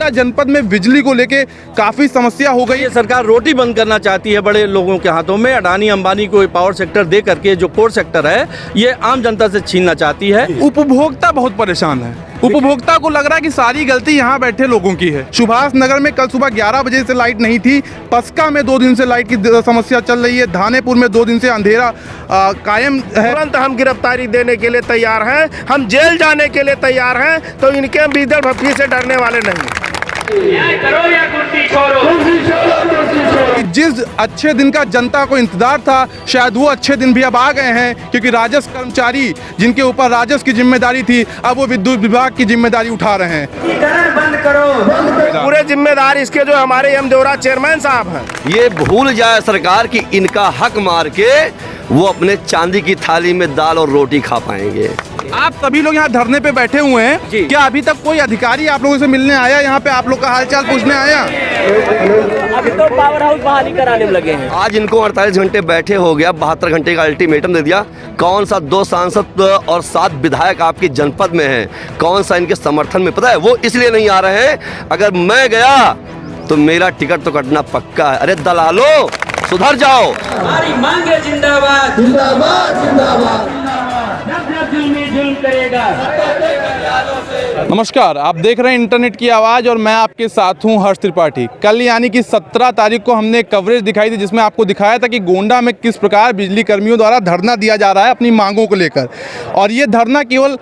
गोंडा जनपद में बिजली को लेके काफी समस्या हो गई है। सरकार रोटी बंद करना चाहती है बड़े लोगों के हाथों में। अडानी अंबानी को पावर सेक्टर दे करके जो कोर सेक्टर है ये आम जनता से छीनना चाहती है। उपभोक्ता बहुत परेशान है। उपभोक्ता को लग रहा है कि सारी गलती यहाँ बैठे लोगों की है। सुभाष नगर में कल सुबह 11 बजे से लाइट नहीं थी। पस्का में 2 दिन से लाइट की समस्या चल रही है। धानेपुर में 2 दिन से अंधेरा कायम है। तुरंत हम गिरफ्तारी देने के लिए तैयार हैं, हम जेल जाने के लिए तैयार हैं, तो इनके बीदड़ भट्टी से डरने वाले नहीं। करो या कुर्सी छोड़ो। जिस अच्छे दिन का जनता को इंतजार था शायद वो अच्छे दिन भी अब आ गए हैं, क्योंकि राजस्व कर्मचारी जिनके ऊपर राजस्व की जिम्मेदारी थी अब वो विद्युत विभाग की जिम्मेदारी उठा रहे हैं। बंद करो। पूरे जिम्मेदार इसके जो हमारे एम देवरा चेयरमैन साहब हैं। ये भूल जाए सरकार कि इनका हक मार के वो अपने चांदी की थाली में दाल और रोटी खा पाएंगे। आप सभी लोग यहाँ धरने पे बैठे हुए हैं, क्या अभी तक कोई अधिकारी आप लोगों से मिलने आया, यहाँ पे आप लोग का हालचाल पूछने आया? अभी तो पावर हाउस बहाली कराने में लगे हैं। आज इनको 48 घंटे बैठे हो गया, 72 घंटे का अल्टीमेटम दे दिया। कौन सा 2 सांसद और 7 विधायक आपकी जनपद में हैं, कौन सा इनके समर्थन में? पता है वो इसलिए नहीं आ रहे हैं, अगर मैं गया तो मेरा टिकट तो कटना पक्का है। अरे दलालो सुधर जाओ। हमारी मांगे जिंदाबाद जिंदाबाद जिंदाबाद। जुल्म करेगा। नमस्कार, आप देख रहे हैं इंटरनेट की आवाज़ और मैं आपके साथ हूं हर्ष त्रिपाठी। कल यानी कि 17 तारीख को हमने कवरेज दिखाई थी जिसमें आपको दिखाया था कि गोंडा में किस प्रकार बिजली कर्मियों द्वारा धरना दिया जा रहा है अपनी मांगों को लेकर। और ये धरना केवल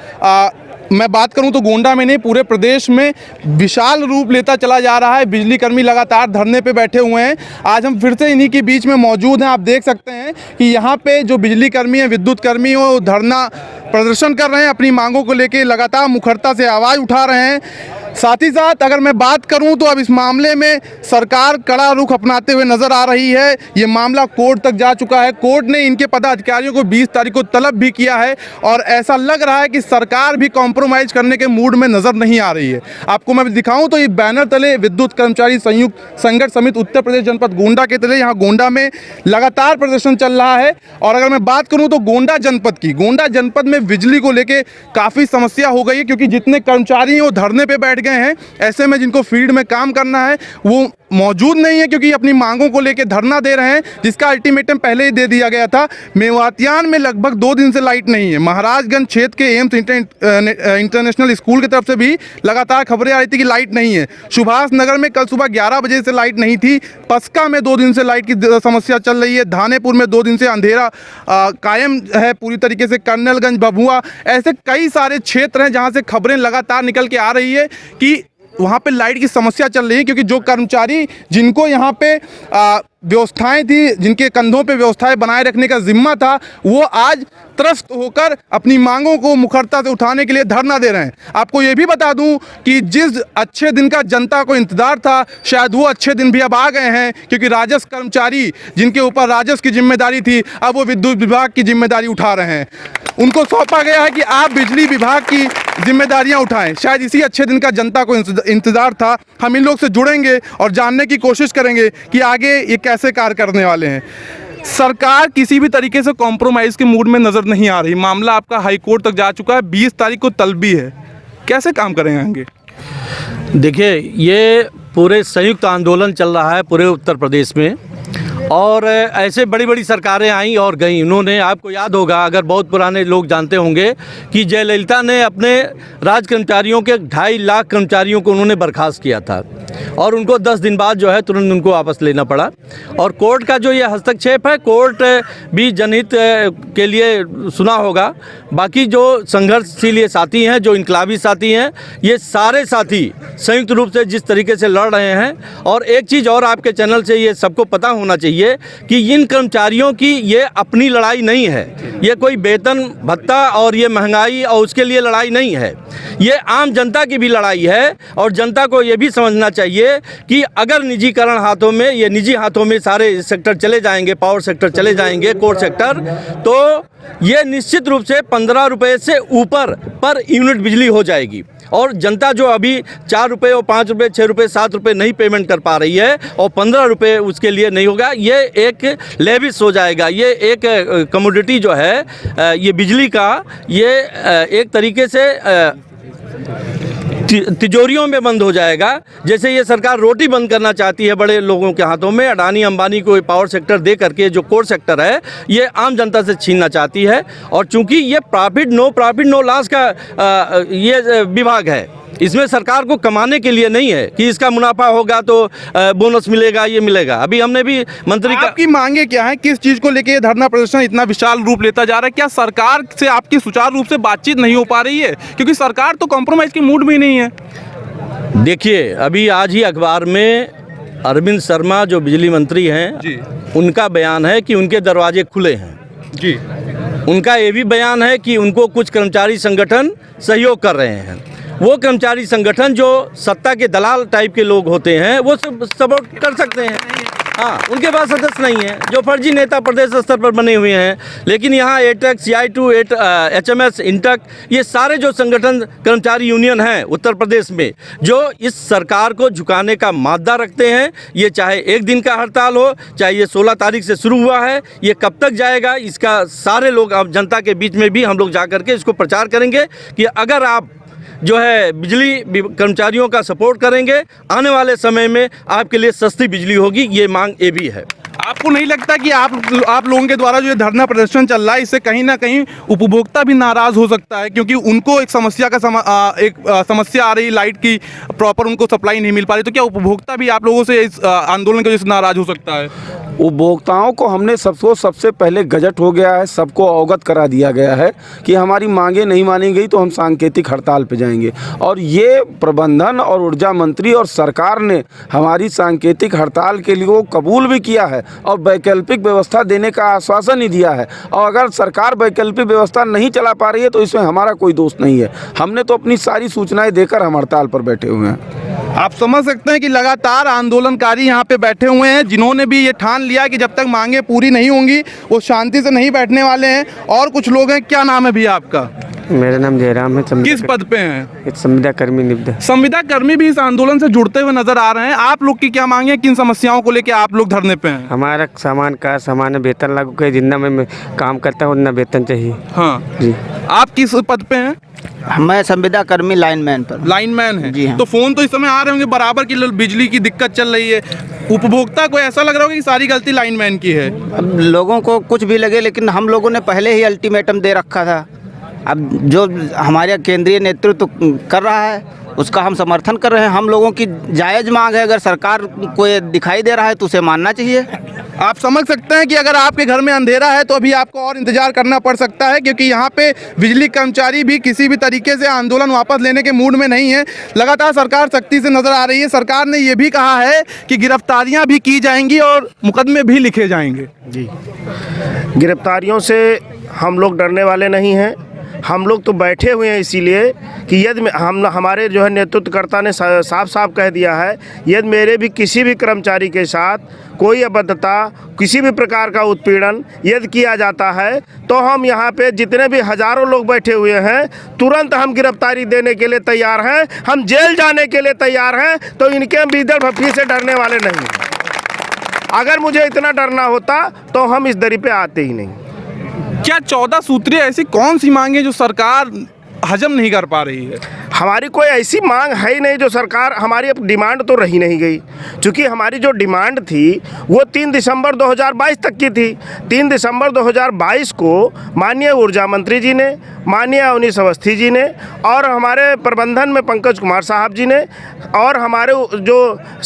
मैं बात करूं तो गोंडा में नहीं, पूरे प्रदेश में विशाल रूप लेता चला जा रहा है। बिजली कर्मी लगातार धरने पे बैठे हुए हैं। आज हम फिर से इन्हीं के बीच में मौजूद हैं। आप देख सकते हैं कि यहाँ पे जो बिजली कर्मी हैं, विद्युत कर्मी वो धरना प्रदर्शन कर रहे हैं, अपनी मांगों को लेके लगातार मुखरता से आवाज़ उठा रहे हैं। साथ ही साथ अगर मैं बात करूं तो अब इस मामले में सरकार कड़ा रुख अपनाते हुए नजर आ रही है। ये मामला कोर्ट तक जा चुका है। कोर्ट ने इनके पदाधिकारियों को 20 तारीख को तलब भी किया है और ऐसा लग रहा है कि सरकार भी कॉम्प्रोमाइज़ करने के मूड में नज़र नहीं आ रही है। आपको मैं दिखाऊं तो ये बैनर तले विद्युत कर्मचारी संयुक्त संघर्ष समिति उत्तर प्रदेश जनपद गोंडा के तले यहाँ गोंडा में लगातार प्रदर्शन चल रहा है। और अगर मैं बात करूँ तो गोंडा जनपद में बिजली को लेकर काफ़ी समस्या हो गई है, क्योंकि जितने कर्मचारी हैं वो धरने पर बैठ गए हैं। ऐसे में जिनको फील्ड में काम करना है वो मौजूद नहीं है, क्योंकि अपनी मांगों को लेकर धरना दे रहे हैं जिसका अल्टीमेटम पहले ही दे दिया गया था। मेवातियान में लगभग 2 दिन से लाइट नहीं है। महाराजगंज क्षेत्र के एम्स इंटरनेशनल स्कूल की तरफ से भी लगातार खबरें आ रही थी कि लाइट नहीं है। सुभाष नगर में कल सुबह 11 बजे से लाइट नहीं थी। पस्का में 2 दिन से लाइट की समस्या चल रही है। धानेपुर में 2 दिन से अंधेरा कायम है पूरी तरीके से। कर्नलगंज, भभुआ, ऐसे कई सारे क्षेत्र हैं जहाँ से खबरें लगातार निकल के आ रही है कि वहाँ पे लाइट की समस्या चल रही है, क्योंकि जो कर्मचारी जिनको यहाँ पे व्यवस्थाएं थी, जिनके कंधों पे व्यवस्थाएं बनाए रखने का जिम्मा था, वो आज त्रस्त होकर अपनी मांगों को मुखरता से उठाने के लिए धरना दे रहे हैं। आपको ये भी बता दूं कि जिस अच्छे दिन का जनता को इंतजार था शायद वो अच्छे दिन भी अब आ गए हैं, क्योंकि राजस्व कर्मचारी जिनके ऊपर राजस्व की जिम्मेदारी थी अब वो विद्युत विभाग की जिम्मेदारी उठा रहे हैं। उनको सौंपा गया है कि आप बिजली विभाग की जिम्मेदारियां उठाएं। शायद इसी अच्छे दिन का जनता को इंतजार था। हम इन लोग से जुड़ेंगे और जानने की कोशिश करेंगे कि आगे ये कैसे कार्य करने वाले हैं। सरकार किसी भी तरीके से कॉम्प्रोमाइज़ के मूड में नज़र नहीं आ रही। मामला आपका हाई कोर्ट तक जा चुका है। 20 तारीख को तलबी है। कैसे काम करेंगे आगे? देखिए, ये पूरे संयुक्त आंदोलन चल रहा है पूरे उत्तर प्रदेश में, और ऐसे बड़ी बड़ी सरकारें आई और गई। उन्होंने, आपको याद होगा, अगर बहुत पुराने लोग जानते होंगे कि जयललिता ने अपने राज कर्मचारियों के 2.5 लाख कर्मचारियों को उन्होंने बर्खास्त किया था और उनको 10 दिन बाद जो है तुरंत उनको वापस लेना पड़ा। और कोर्ट का जो ये हस्तक्षेप है, कोर्ट भी जनहित के लिए सुना होगा। बाकी जो संघर्षशील ये साथी हैं, जो इनकलाबी साथी हैं, ये सारे साथी संयुक्त रूप से जिस तरीके से लड़ रहे हैं। और एक चीज़ और आपके चैनल से ये सबको पता होना चाहिए कि इन कर्मचारियों की ये अपनी लड़ाई नहीं है। ये कोई वेतन भत्ता और ये महंगाई और उसके लिए लड़ाई नहीं है। ये आम जनता की भी लड़ाई है। और जनता को ये भी समझना चाहिए कि अगर निजीकरण हाथों में, ये निजी हाथों में सारे सेक्टर चले जाएंगे, पावर सेक्टर चले जाएंगे, कोर सेक्टर, तो ये निश्चित रूप से 15 रुपये से ऊपर पर यूनिट बिजली हो जाएगी। और जनता जो अभी 4 रुपये और 5 रुपये, 6 रुपये, 7 रुपये नहीं पेमेंट कर पा रही है और 15 रुपये उसके लिए नहीं होगा, ये एक लेविस हो जाएगा। ये एक कमोडिटी जो है ये बिजली का, ये एक तरीके से तिजोरियों में बंद हो जाएगा। जैसे ये सरकार रोटी बंद करना चाहती है बड़े लोगों के हाथों में, अडानी अंबानी को पावर सेक्टर दे करके जो कोर सेक्टर है ये आम जनता से छीनना चाहती है। और चूंकि ये प्रॉफिट नो लॉस का ये विभाग है, इसमें सरकार को कमाने के लिए नहीं है कि इसका मुनाफा होगा तो बोनस मिलेगा, ये मिलेगा। अभी हमने भी मंत्री का आपकी मांगे क्या है, किस चीज को लेके ये धरना प्रदर्शन इतना विशाल रूप लेता जा रहा है? क्या सरकार से आपकी सुचारू रूप से बातचीत नहीं हो पा रही है? क्योंकि सरकार तो कॉम्प्रोमाइज की मूड में ही नहीं है। देखिए, अभी आज ही अखबार में अरविंद शर्मा जो बिजली मंत्री हैं जी, उनका बयान है कि उनके दरवाजे खुले हैं जी। उनका ये भी बयान है कि उनको कुछ कर्मचारी संगठन सहयोग कर रहे हैं। वो कर्मचारी संगठन जो सत्ता के दलाल टाइप के लोग होते हैं वो सब सपोर्ट कर सकते हैं। हाँ, उनके पास सदस्य नहीं है, जो फर्जी नेता प्रदेश स्तर पर बने हुए हैं। लेकिन यहाँ एटक, CI2, HMS, इंटक, ये सारे जो संगठन कर्मचारी यूनियन हैं उत्तर प्रदेश में, जो इस सरकार को झुकाने का मादा रखते हैं। ये चाहे एक दिन का हड़ताल हो, चाहे ये 16 तारीख से शुरू हुआ है, ये कब तक जाएगा, इसका सारे लोग अब जनता के बीच में भी हम लोग जा करके इसको प्रचार करेंगे कि अगर आप जो है बिजली कर्मचारियों का सपोर्ट करेंगे, आने वाले समय में आपके लिए सस्ती बिजली होगी। ये मांग ये भी है। आपको नहीं लगता कि आप लोगों के द्वारा जो ये धरना प्रदर्शन चल रहा है इससे कहीं ना कहीं उपभोक्ता भी नाराज हो सकता है? क्योंकि उनको एक समस्या का समस्या आ रही, लाइट की प्रॉपर उनको सप्लाई नहीं मिल पा रही। तो क्या उपभोक्ता भी आप लोगों से इस आंदोलन की वजह से नाराज हो सकता है? उपभोक्ताओं को हमने सबसे पहले गजट हो गया है, सबको अवगत करा दिया गया है कि हमारी मांगे नहीं मानी गई तो हम सांकेतिक हड़ताल पे जाएंगे। और ये प्रबंधन और ऊर्जा मंत्री और सरकार ने हमारी सांकेतिक हड़ताल के लिए वो कबूल भी किया है और वैकल्पिक व्यवस्था देने का आश्वासन ही दिया है। और अगर सरकार वैकल्पिक व्यवस्था नहीं चला पा रही है तो इसमें हमारा कोई दोष नहीं है। हमने तो अपनी सारी सूचनाएं देकर हम हड़ताल पर बैठे हुए हैं। आप समझ सकते हैं कि लगातार आंदोलनकारी यहाँ पे बैठे हुए हैं, जिन्होंने भी ये ठान लिया कि जब तक मांगे पूरी नहीं होंगी वो शांति से नहीं बैठने वाले हैं। और कुछ लोग हैं। क्या नाम है भैया आपका? मेरा नाम जयराम है। किस पद पे हैं? संविदा कर्मी निब्ध। संविदा कर्मी भी इस आंदोलन से जुड़ते हुए नजर आ रहे हैं। आप लोग की क्या मांगे, किन समस्याओं को लेकर आप लोग धरने पे हैं? हमारा सामान वेतन लागू करे, जितना मैं काम करता हूँ उतना वेतन चाहिए। हाँ जी। आप किस पद पे हैं? मैं संविदा कर्मी लाइनमैन पर। लाइनमैन है जी हाँ। तो फोन तो इस समय आ रहे होंगे बराबर की बिजली की दिक्कत चल रही है। उपभोक्ता को ऐसा लग रहा होगा कि सारी गलती लाइनमैन की है। अब लोगों को कुछ भी लगे, लेकिन हम लोगों ने पहले ही अल्टीमेटम दे रखा था। अब जो हमारे केंद्रीय नेतृत्व कर रहा है उसका हम समर्थन कर रहे हैं। हम लोगों की जायज़ मांग है, अगर सरकार को ये दिखाई दे रहा है तो उसे मानना चाहिए। आप समझ सकते हैं कि अगर आपके घर में अंधेरा है तो अभी आपको और इंतजार करना पड़ सकता है, क्योंकि यहाँ पे बिजली कर्मचारी भी किसी भी तरीके से आंदोलन वापस लेने के मूड में नहीं है। लगातार सरकार सख्ती से नजर आ रही है। सरकार ने ये भी कहा है कि गिरफ्तारियां भी की जाएंगी और मुकदमे भी लिखे जाएंगे। जी, गिरफ्तारियों से हम लोग डरने वाले नहीं हैं। हम लोग तो बैठे हुए हैं इसीलिए कि यदि हमारे जो है नेतृत्वकर्ता ने साफ साफ कह दिया है, यदि मेरे भी किसी भी कर्मचारी के साथ कोई अभद्रता, किसी भी प्रकार का उत्पीड़न यदि किया जाता है तो हम यहाँ पे जितने भी हज़ारों लोग बैठे हुए हैं तुरंत हम गिरफ्तारी देने के लिए तैयार हैं। हम जेल जाने के लिए तैयार हैं। तो इनके बीदर भफ्फी से डरने वाले नहीं हैं। अगर मुझे इतना डरना होता तो हम इस दरी पे आते ही नहीं। क्या 14 सूत्रीय ऐसी कौन सी मांगे जो सरकार हजम नहीं कर पा रही है? हमारी कोई ऐसी मांग है ही नहीं जो सरकार, हमारी अब डिमांड तो रही नहीं गई। चूँकि हमारी जो डिमांड थी वो 3 दिसंबर 2022 तक की थी। 3 दिसंबर 2022 को माननीय ऊर्जा मंत्री जी ने, माननीय अवनीश अवस्थी जी ने और हमारे प्रबंधन में पंकज कुमार साहब जी ने और हमारे जो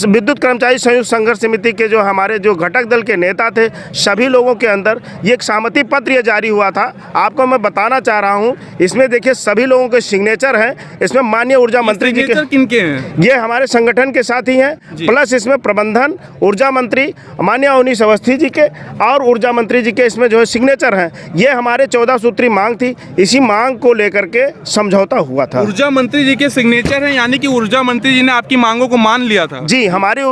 विद्युत कर्मचारी संयुक्त संघर्ष समिति के जो हमारे जो घटक दल के नेता थे, सभी लोगों के अंदर ये एक सहमति पत्र ये जारी हुआ था। आपको मैं बताना चाह रहा हूँ, इसमें देखिए सभी लोगों के सिग्नेचर हैं। इसमें माननीय ऊर्जा मंत्री जी के, किनके हैं? ये हमारे संगठन के साथी हैं, प्लस इसमें प्रबंधन, ऊर्जा मंत्री माननीय अवनीश अवस्थी जी के और ऊर्जा मंत्री जी के इसमें जो है सिग्नेचर हैं। ये हमारे 14 सूत्री मांग थी। इसी मांग को लेकर के समझौता हुआ था। ऊर्जा मंत्री जी के सिग्नेचर हैं, यानी कि ऊर्जा मंत्री जी ने आपकी मांगों को मान लिया था? जी, हमारी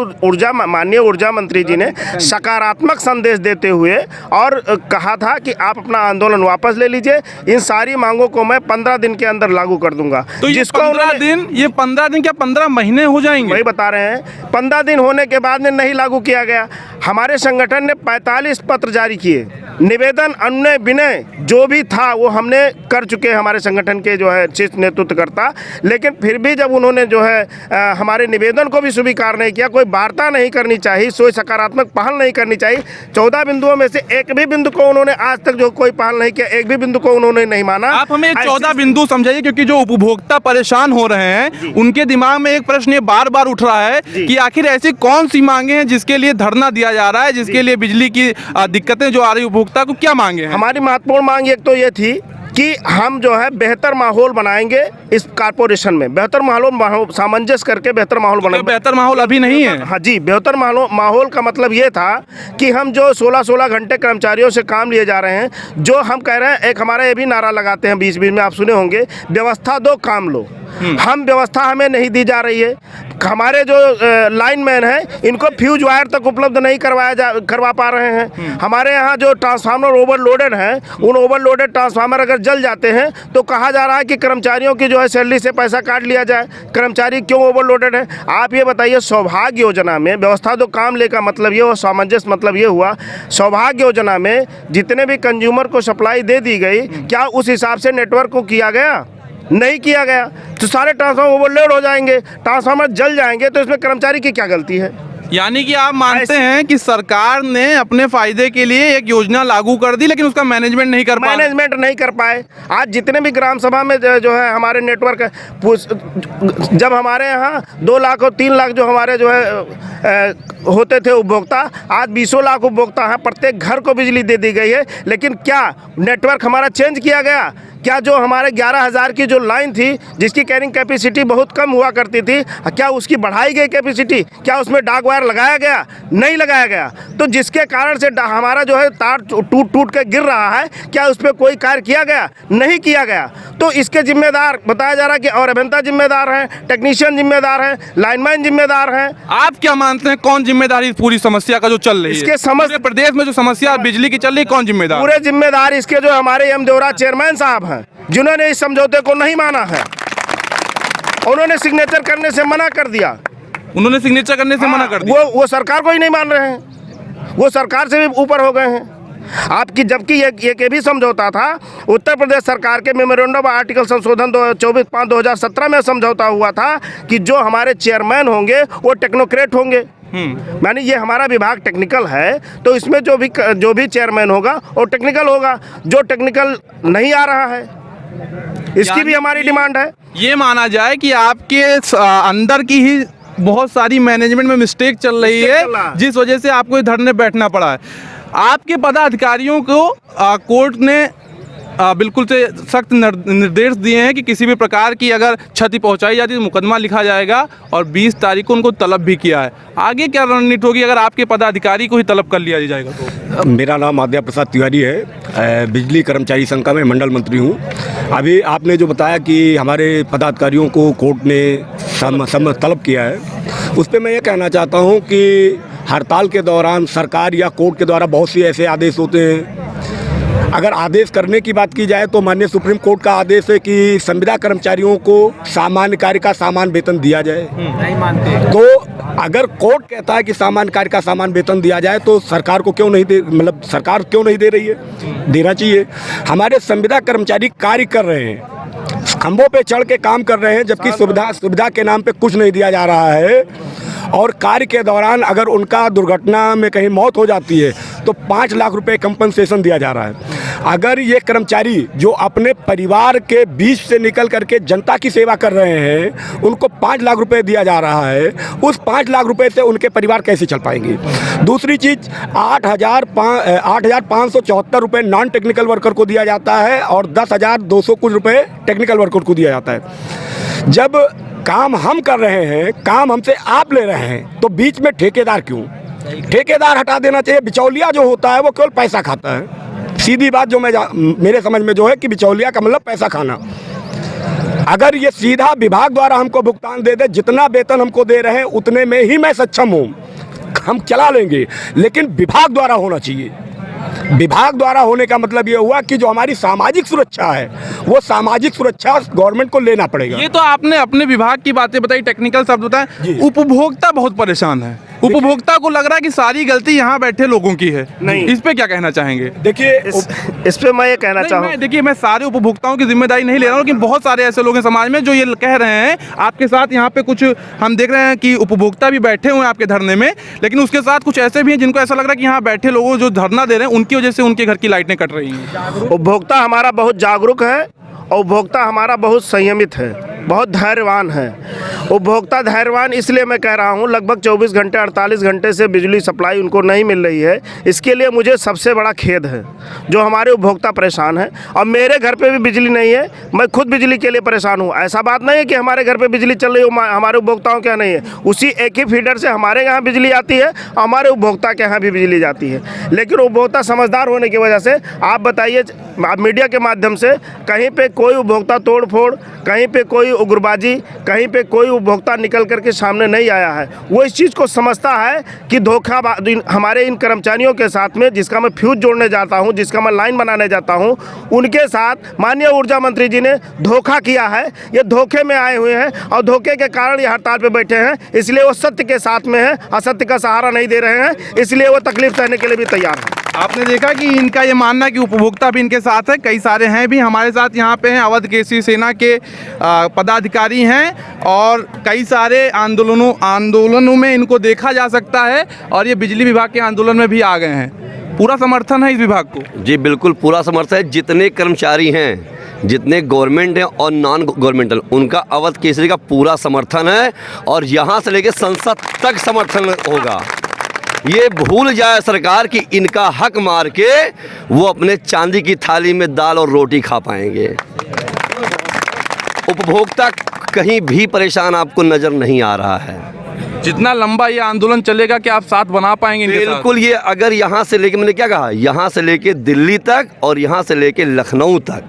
माननीय ऊर्जा मंत्री जी ने सकारात्मक संदेश देते हुए और कहा था कि आप अपना आंदोलन वापस ले लीजिए, इन सारी मांगों को मैं 15 दिन के अंदर लागू कर दूंगा। तो ये 15 दिन क्या 15 महीने हो जाएंगे? वही बता रहे हैं, 15 दिन होने के बाद में नहीं लागू किया गया। हमारे संगठन ने 45 पत्र जारी किए, निवेदन अनुनय विनय जो भी था वो हमने कर चुके हैं हमारे संगठन के जो है शीर्ष नेतृत्वकर्ता। लेकिन फिर भी जब उन्होंने जो है हमारे निवेदन को भी स्वीकार नहीं किया, कोई वार्ता नहीं करनी चाहिए, कोई सकारात्मक पहल नहीं करनी चाहिए। 14 बिंदुओं में से एक भी बिंदु को उन्होंने आज तक जो कोई पहल नहीं किया, एक भी बिंदु को उन्होंने नहीं माना। आप हमें 14 बिंदु समझाइए, क्योंकि जो उपभोक्ता परेशान हो रहे हैं उनके दिमाग में एक प्रश्न ये बार बार उठ रहा है कि आखिर ऐसी कौन सी मांगे हैं जिसके लिए धरना दिया जा रहा है, जिसके लिए बिजली की दिक्कतें जो आ रही उपभोक्ता को, क्या मांगे हैं? हमारी महत्वपूर्ण मांग एक तो ये थी कि हम जो है बेहतर माहौल बनाएंगे इस कारपोरेशन में, बेहतर माहौल सामंजस्य करके बेहतर माहौल बनाएंगे। बेहतर माहौल अभी नहीं है। हाँ जी, बेहतर माहौल का मतलब ये था कि हम जो 16-16 घंटे कर्मचारियों से काम लिए जा रहे हैं, जो हम कह रहे हैं, एक हमारा ये भी नारा लगाते हैं बीच बीच में, आप सुने होंगे, व्यवस्था दो काम लो। हम व्यवस्था हमें नहीं दी जा रही है। हमारे जो लाइनमैन हैं इनको फ्यूज वायर तक उपलब्ध नहीं करवा पा रहे हैं। हमारे यहाँ जो ट्रांसफार्मर ओवरलोडेड हैं, उन ओवरलोडेड ट्रांसफार्मर अगर जल जाते हैं तो कहा जा रहा है कि कर्मचारियों की जो है सैलरी से पैसा काट लिया जाए। कर्मचारी क्यों ओवरलोडेड है? आप ये बताइए, सौभाग्य योजना में व्यवस्था दो काम ले का मतलब ये हुआ, सामंजस्य मतलब ये हुआ, सौभाग्य योजना में जितने भी कंज्यूमर को सप्लाई दे दी गई, क्या उस हिसाब से नेटवर्क को किया गया? नहीं किया गया। तो सारे ट्रांसफार्मर ओवरलोड हो जाएंगे, ट्रांसफार्मर जल जाएंगे, तो इसमें कर्मचारी की क्या गलती है? यानी कि आप मानते हैं कि सरकार ने अपने फायदे के लिए एक योजना लागू कर दी, लेकिन उसका मैनेजमेंट नहीं कर पाए। आज जितने भी ग्राम सभा में जो है हमारे नेटवर्क, जब हमारे यहाँ 2 लाख और 3 लाख जो हमारे जो है होते थे उपभोक्ता, आज 20 लाख उपभोक्ता हैं, प्रत्येक घर को बिजली दे दी गई है। लेकिन क्या नेटवर्क हमारा चेंज किया गया? क्या जो हमारे 11,000 की जो लाइन थी, जिसकी कैरिंग कैपेसिटी बहुत कम हुआ करती थी, क्या उसकी बढ़ाई गई कैपेसिटी? क्या उसमें डाक वायर लगाया गया? नहीं लगाया गया। तो जिसके कारण से हमारा जो है तार टूट के गिर रहा है, क्या उस पर कोई कार्य किया गया? नहीं किया गया। तो इसके जिम्मेदार बताया जा रहा है कि और अभियंता जिम्मेदार हैं, टेक्नीशियन जिम्मेदार हैं, लाइनमैन जिम्मेदार हैं। आप क्या मानते हैं कौन जिम्मेदारी पूरी समस्या का जो चल रही है? इसके समस्त प्रदेश में जो समस्या बिजली की चल रही, कौन जिम्मेदार? पूरे जिम्मेदार इसके जो हमारे एम देवरा चेयरमैन साहब हैं, जिन्होंने इस समझौते को नहीं माना है। उन्होंने सिग्नेचर करने से मना कर दिया। उन्होंने सिग्नेचर करने से मना कर दिया। वो सरकार को ही नहीं मान रहे हैं, वो सरकार से भी ऊपर हो गए हैं आपकी। जबकि ये भी समझौता था, उत्तर प्रदेश सरकार के मेमोरेंडम आर्टिकल संशोधन 24/5/2017 में समझौता हुआ था कि जो हमारे चेयरमैन होंगे वो टेक्नोक्रेट होंगे। यानी ये हमारा विभाग टेक्निकल है, तो इसमें जो भी चेयरमैन होगा वो टेक्निकल होगा। जो टेक्निकल नहीं आ रहा है, इसकी भी हमारी डिमांड है। ये माना जाए कि आपके अंदर की ही बहुत सारी मैनेजमेंट में मिस्टेक चल रही है, जिस वजह से आपको ये धरने बैठना पड़ा है। आपके पदाधिकारियों को कोर्ट ने बिल्कुल से सख्त निर्देश दिए हैं कि किसी भी प्रकार की अगर क्षति पहुंचाई जाती है तो मुकदमा लिखा जाएगा, और 20 तारीख को उनको तलब भी किया है। आगे क्या रणनीति होगी अगर आपके पदाधिकारी को ही तलब कर लिया जाएगा तो? मेरा नाम आद्या प्रसाद तिवारी है, बिजली कर्मचारी संघ का मैं मंडल मंत्री हूँ। अभी आपने जो बताया कि हमारे पदाधिकारियों को कोर्ट ने तलब किया है, उस पर मैं ये कहना चाहता हूँ कि हड़ताल के दौरान सरकार या कोर्ट के द्वारा बहुत से ऐसे आदेश होते हैं। अगर आदेश करने की बात की जाए तो माननीय सुप्रीम कोर्ट का आदेश है कि संविदा कर्मचारियों को सामान्य कार्य का समान वेतन दिया जाए। नहीं मानते। तो अगर कोर्ट कहता है कि सामान्य कार्य का समान वेतन दिया जाए तो सरकार को क्यों नहीं सरकार क्यों नहीं दे रही है? देना चाहिए। हमारे संविदा कर्मचारी कार्य कर रहे हैं, खंभों पे चढ़ के काम कर रहे हैं, जबकि सुविधा के नाम पे कुछ नहीं दिया जा रहा है। और कार्य के दौरान अगर उनका दुर्घटना में कहीं मौत हो जाती है तो 5 लाख रुपए कंपनसेशन दिया जा रहा है। अगर ये कर्मचारी जो अपने परिवार के बीच से निकल करके जनता की सेवा कर रहे हैं, उनको 5 लाख रुपए दिया जा रहा है, उस 5 लाख रुपए से उनके परिवार कैसे चल पाएंगे? दूसरी चीज़, 8,574 रुपये नॉन टेक्निकल वर्कर को दिया जाता है और 10,200 कुछ रुपये टेक्निकल वर्कर को दिया जाता है। जब काम हम कर रहे हैं, काम हमसे आप ले रहे हैं, तो बीच में ठेकेदार क्यों? ठेकेदार हटा देना चाहिए। बिचौलिया जो होता है वो केवल पैसा खाता है। सीधी बात जो मेरे समझ में जो है कि बिचौलिया का मतलब पैसा खाना। अगर ये सीधा विभाग द्वारा हमको भुगतान दे दे, जितना वेतन हमको दे रहे हैं उतने में ही मैं सक्षम हूँ, हम चला लेंगे, लेकिन विभाग द्वारा होना चाहिए। विभाग द्वारा होने का मतलब ये हुआ कि जो हमारी सामाजिक सुरक्षा है वो सामाजिक सुरक्षा गवर्नमेंट को लेना पड़ेगा। ये तो आपने अपने विभाग की बातें बताई, टेक्निकल शब्द बताए। उपभोक्ता बहुत परेशान है, उपभोक्ता को लग रहा है कि सारी गलती यहाँ बैठे लोगों की है। नहीं। इस पे क्या कहना चाहेंगे? देखिए इस पे मैं ये कहना चाहूँ, देखिए, मैं सारे उपभोक्ताओं की जिम्मेदारी नहीं ले रहा हूँ, लेकिन बहुत सारे ऐसे लोग हैं समाज में जो ये कह रहे हैं। आपके साथ यहाँ पे कुछ हम देख रहे हैं कि उपभोक्ता भी बैठे हुए हैं आपके धरने में, लेकिन उसके साथ कुछ ऐसे भी हैं जिनको ऐसा लग रहा है कि यहाँ बैठे लोगों जो धरना दे रहे हैं उनकी वजह से उनके घर की लाइटें कट रही हैं। उपभोक्ता हमारा बहुत जागरूक है और उपभोक्ता हमारा बहुत संयमित है, बहुत धैर्यवान है। उपभोक्ता धैर्यवान इसलिए मैं कह रहा हूँ, लगभग 24 घंटे 48 घंटे से बिजली सप्लाई उनको नहीं मिल रही है। इसके लिए मुझे सबसे बड़ा खेद है जो हमारे उपभोक्ता परेशान हैं। और मेरे घर पे भी बिजली नहीं है, मैं खुद बिजली के लिए परेशान हूँ। ऐसा बात नहीं है कि हमारे घर पे बिजली चल रही है हमारे उपभोक्ताओं के यहाँ नहीं है। उसी एक ही फीडर से हमारे यहाँ बिजली आती है, हमारे उपभोक्ता के यहाँ भी बिजली जाती है। लेकिन उपभोक्ता समझदार होने की वजह से, आप बताइए मीडिया के माध्यम से, कहीं पे कोई उपभोक्ता तोड़ फोड़, कहीं पे कोई उग्रबाजी, कहीं पे कोई उपभोक्ता निकल करके सामने नहीं आया है। वो इस चीज़ को समझता है कि धोखा हमारे इन कर्मचारियों के साथ में, जिसका मैं फ्यूज जोड़ने जाता हूं, जिसका मैं लाइन बनाने जाता हूं, उनके साथ माननीय ऊर्जा मंत्री जी ने धोखा किया है। ये धोखे में आए हुए हैं और धोखे के कारण ये हड़ताल पे बैठे हैं। इसलिए वो सत्य के साथ में हैं, असत्य का सहारा नहीं दे रहे हैं, इसलिए वो तकलीफ सहने के लिए भी तैयार हैं। आपने देखा कि इनका ये मानना है कि उपभोक्ता भी इनके साथ है, कई सारे हैं भी हमारे साथ यहाँ पे हैं। अवध केसरी सेना के पदाधिकारी हैं और कई सारे आंदोलनों में इनको देखा जा सकता है और ये बिजली विभाग के आंदोलन में भी आ गए हैं। पूरा समर्थन है इस विभाग को? जी बिल्कुल पूरा समर्थन है। जितने कर्मचारी हैं, जितने गवर्नमेंट हैं और नॉन गवर्नमेंटल, उनका अवध केसरी का पूरा समर्थन है और यहाँ से लेकर संसद तक समर्थन होगा। ये भूल जाए सरकार कि इनका हक मार के वो अपने चांदी की थाली में दाल और रोटी खा पाएंगे। उपभोक्ता कहीं भी परेशान आपको नजर नहीं आ रहा है। जितना लंबा ये आंदोलन चलेगा कि आप साथ बना पाएंगे इनके साथ? बिल्कुल। ये अगर यहाँ से लेके, मैंने क्या कहा, यहाँ से लेके दिल्ली तक और यहाँ से लेके लखनऊ तक,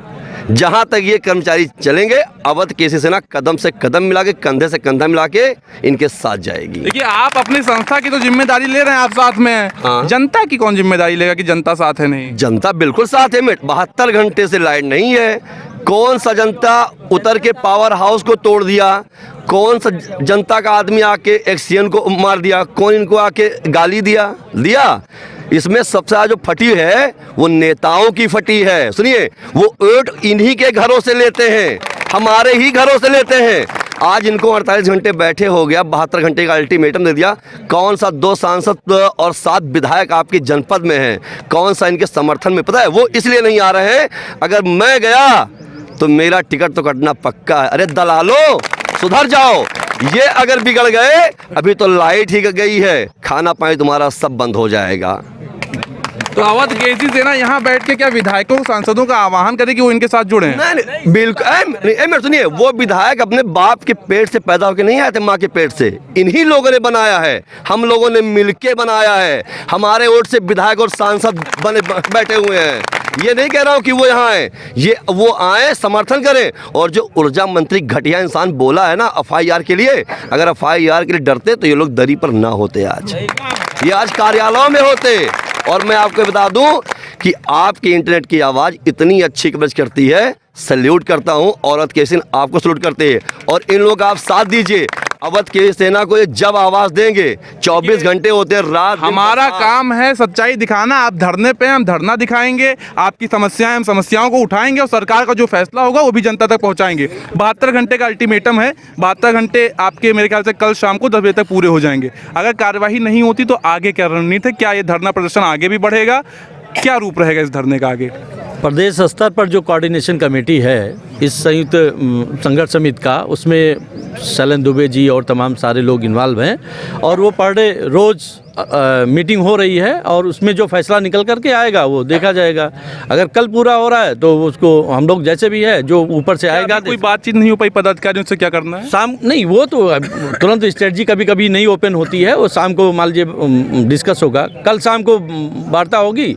जहाँ तक ये कर्मचारी चलेंगे, अवध केसरी सेना कदम से कदम मिला के, कंधे से कंधा मिला के इनके साथ जाएगी। देखिए, आप अपनी संस्था की तो जिम्मेदारी ले रहे हैं, आप साथ में हैं। हाँ। जनता की कौन जिम्मेदारी लेगा कि जनता साथ है? नहीं, जनता बिल्कुल साथ है। 72 घंटे से लाइट नहीं है। कौन सा जनता उतर के पावर हाउस को तोड़ दिया? कौन सा जनता का आदमी आके एक्सीएन को मार दिया? कौन इनको आके गाली दिया? इसमें सबसे ज़्यादा जो फटी है वो नेताओं की फटी है। सुनिए, वो वोट इन्हीं के घरों से लेते हैं, हमारे ही घरों से लेते हैं। आज इनको 48 घंटे बैठे हो गया, 72 घंटे का अल्टीमेटम दे दिया। कौन सा 2 सांसद और 7 विधायक आपके जनपद में हैं? कौन सा इनके समर्थन में? पता है, वो इसलिए नहीं आ रहे हैं, अगर मैं गया तो मेरा टिकट तो कटना पक्का है। अरे दलालो, सुधर जाओ। ये अगर बिगड़ गए, अभी तो लाइट ही गई है, खाना पानी तुम्हारा सब बंद हो जाएगा। तो अवध केसरी सेना यहाँ बैठ के क्या विधायकों सांसदों का आह्वान करे कि वो इनके साथ जुड़े? नहीं, बिल्कुल। सुनिए, वो विधायक अपने बाप के पेट से पैदा होकर नहीं आए थे, माँ के पेट से। इन्हीं लोगों ने बनाया है, हम लोगों ने मिलके बनाया है। हमारे वोट से विधायक और सांसद बने बैठे हुए हैं। ये नहीं कह रहा हूँ कि वो यहाँ आए, ये वो आए, समर्थन करें। और जो ऊर्जा मंत्री घटिया इंसान बोला है ना FIR के लिए, अगर FIR के लिए डरते तो ये लोग दरी पर ना होते, आज ये आज कार्यालयों में होते। और मैं आपको बता दूं कि आपकी इंटरनेट की आवाज़ इतनी अच्छी कवरेज करती है, सल्यूट करता हूं। औरत केसरी आपको सल्यूट करते हैं और इन लोग आप साथ दीजिए। अवध केसरी सेना को ये जब आवाज़ देंगे, 24 घंटे होते हैं, रात हमारा काम है सच्चाई दिखाना। आप धरने पे, हम धरना दिखाएंगे, आपकी समस्याएं, हम समस्याओं को उठाएंगे और सरकार का जो फैसला होगा वो भी जनता तक पहुंचाएंगे। 72 घंटे का अल्टीमेटम है, 72 घंटे आपके मेरे ख्याल से कल शाम को 10 बजे तक पूरे हो जाएंगे। अगर कार्यवाही नहीं होती तो आगे क्या रणनीति है? क्या ये धरना प्रदर्शन आगे भी बढ़ेगा? क्या रूप रहेगा इस धरने का आगे? प्रदेश स्तर पर जो कोऑर्डिनेशन कमेटी है इस संयुक्त संघर्ष समिति का, उसमें शैलेंद्र दुबे जी और तमाम सारे लोग इन्वॉल्व हैं और वो पर डे रोज़ मीटिंग हो रही है और उसमें जो फैसला निकल करके आएगा वो देखा जाएगा। अगर कल पूरा हो रहा है तो उसको हम लोग जैसे भी है, जो ऊपर से आएगा। कोई बातचीत नहीं हो पाई पदाधिकारियों से, क्या करना है? शाम नहीं, वो तो तुरंत स्ट्रेटजी कभी कभी नहीं ओपन होती है, वो शाम को मान लीजिए डिस्कस होगा। कल शाम को वार्ता होगी,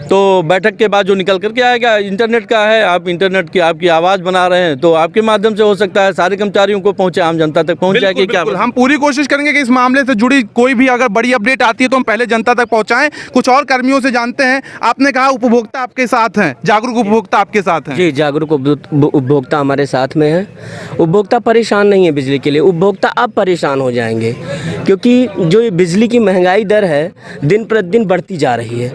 तो बैठक के बाद जो निकल करके आएगा इंटरनेट का है, आप इंटरनेट की आपकी आवाज़ बना रहे हैं तो आपके माध्यम से हो सकता है सारे कर्मचारियों को पहुँचे, आम जनता तक पहुँच जाएगी। क्या बिल्कुल, हम पूरी कोशिश करेंगे कि इस मामले से जुड़ी कोई भी अगर बड़ी अपडेट आती है तो हम पहले जनता तक पहुंचाएं। कुछ और कर्मियों से जानते हैं। आपने कहा उपभोक्ता आपके साथ हैं, जागरूक उपभोक्ता आपके साथ हैं। जी, जागरूक उपभोक्ता हमारे साथ में है। उपभोक्ता परेशान नहीं है बिजली के लिए, उपभोक्ता अब परेशान हो जाएंगे क्योंकि जो ये बिजली की महंगाई दर है दिन प्रतिदिन बढ़ती जा रही है।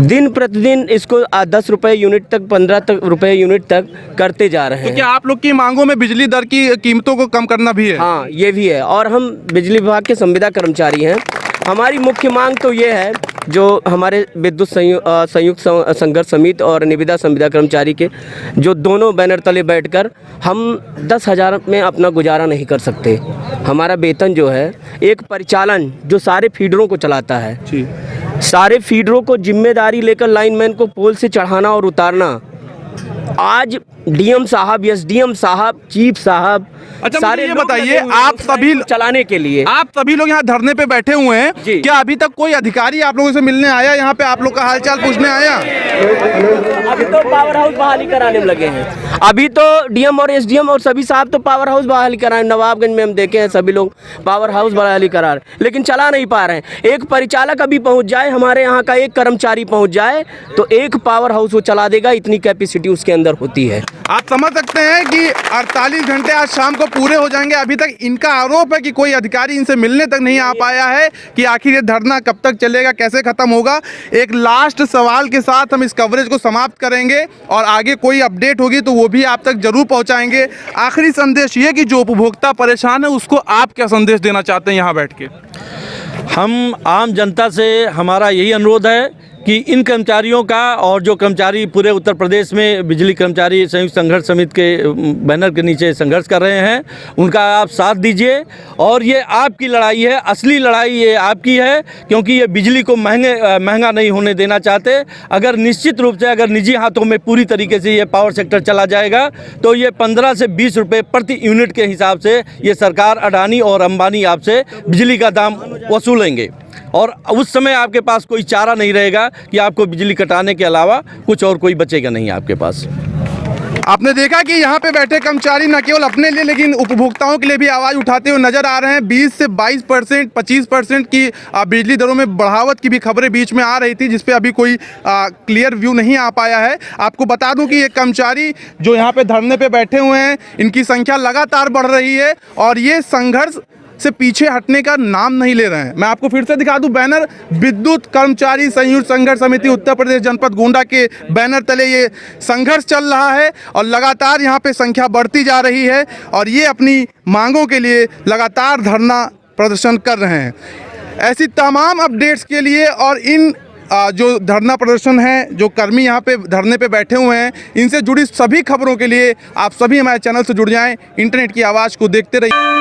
दिन प्रतिदिन इसको 10 रुपये यूनिट तक 15 रुपये यूनिट तक करते जा रहे हैं। तो क्या आप लोग की मांगों में बिजली दर की कीमतों को कम करना भी है? हाँ, ये भी है। और हम बिजली विभाग के संविदा कर्मचारी हैं। हमारी मुख्य मांग तो ये है, जो हमारे विद्युत संयुक्त संघर्ष समिति और निविदा संविदा कर्मचारी के जो दोनों बैनर तले बैठकर हम 10,000 में अपना गुजारा नहीं कर सकते। हमारा वेतन जो है, एक परिचालन जो सारे फीडरों को चलाता है, सारे फीडरों को जिम्मेदारी लेकर लाइनमैन को पोल से चढ़ाना और उतारना, आज डीएम साहब, एसडीएम साहब, चीफ साहब, अच्छा सारे मुझे ये लोग बताइए, लगे हुए हैं आप सभी चलाने के लिए। आप सभी लोग यहाँ धरने पे बैठे हुए हैं, जी। क्या अभी तक कोई अधिकारी आप लोगों से मिलने आया, यहाँ पे आप लोग का हालचाल पूछने आया? अभी तो पावर हाउस बहाली कराने में लगे हैं। अभी तो डीएम और एसडीएम और सभी साहब तो पावर हाउस बहाली करा, नवाबगंज में हम देखे हैं सभी लोग पावर हाउस बहाली करा रहे, लेकिन चला नहीं पा रहे हैं। एक परिचालक अभी पहुंच जाए, हमारे यहाँ का एक कर्मचारी पहुंच जाए तो एक पावर हाउस वो चला देगा, इतनी कैपेसिटी उसके अंदर होती है। आप समझ सकते हैं कि 48 घंटे आज शाम को पूरे हो जाएंगे। अभी तक इनका आरोप है कि कोई अधिकारी इनसे मिलने तक नहीं आ पाया है कि आखिर ये धरना कब तक चलेगा, कैसे खत्म होगा। एक लास्ट सवाल के साथ हम इस कवरेज को समाप्त करेंगे और आगे कोई अपडेट होगी तो वो भी आप तक जरूर पहुंचाएंगे। आखिरी संदेश ये कि जो उपभोक्ता परेशान है उसको आप क्या संदेश देना चाहते हैं यहाँ बैठ के? हम आम जनता से हमारा यही अनुरोध है कि इन कर्मचारियों का और जो कर्मचारी पूरे उत्तर प्रदेश में बिजली कर्मचारी संयुक्त संघर्ष समिति के बैनर के नीचे संघर्ष कर रहे हैं, उनका आप साथ दीजिए। और ये आपकी लड़ाई है, असली लड़ाई ये आपकी है, क्योंकि ये बिजली को महंगा नहीं होने देना चाहते। अगर निश्चित रूप से अगर निजी हाथों में पूरी तरीके से ये पावर सेक्टर चला जाएगा तो ये 15 से 20 रुपये प्रति यूनिट के हिसाब से ये सरकार अडानी और अंबानी आपसे बिजली का दाम वसूलेंगे और उस समय आपके पास कोई चारा नहीं रहेगा कि आपको बिजली कटाने के अलावा कुछ और कोई बचेगा नहीं आपके पास। आपने देखा कि यहाँ पे बैठे कर्मचारी न केवल अपने लिए लेकिन उपभोक्ताओं के लिए भी आवाज़ उठाते हुए नजर आ रहे हैं। 20 से 22%, 25% की बिजली दरों में बढ़ावत की भी खबरें बीच में आ रही थी, जिस पे अभी कोई क्लियर व्यू नहीं आ पाया है। आपको बता दूं कि ये कर्मचारी जो यहाँ पे धरने पे बैठे हुए हैं, इनकी संख्या लगातार बढ़ रही है और ये संघर्ष से पीछे हटने का नाम नहीं ले रहे हैं। मैं आपको फिर से दिखा दूं बैनर, विद्युत कर्मचारी संयुक्त संघर्ष समिति उत्तर प्रदेश जनपद गोंडा के बैनर तले ये संघर्ष चल रहा है और लगातार यहाँ पे संख्या बढ़ती जा रही है और ये अपनी मांगों के लिए लगातार धरना प्रदर्शन कर रहे हैं। ऐसी तमाम अपडेट्स के लिए और इन जो धरना प्रदर्शन है, जो कर्मी यहाँ पे धरने पे बैठे हुए हैं, इनसे जुड़ी सभी खबरों के लिए आप सभी हमारे चैनल से जुड़ जाएं। इंटरनेट की आवाज़ को देखते रहिए।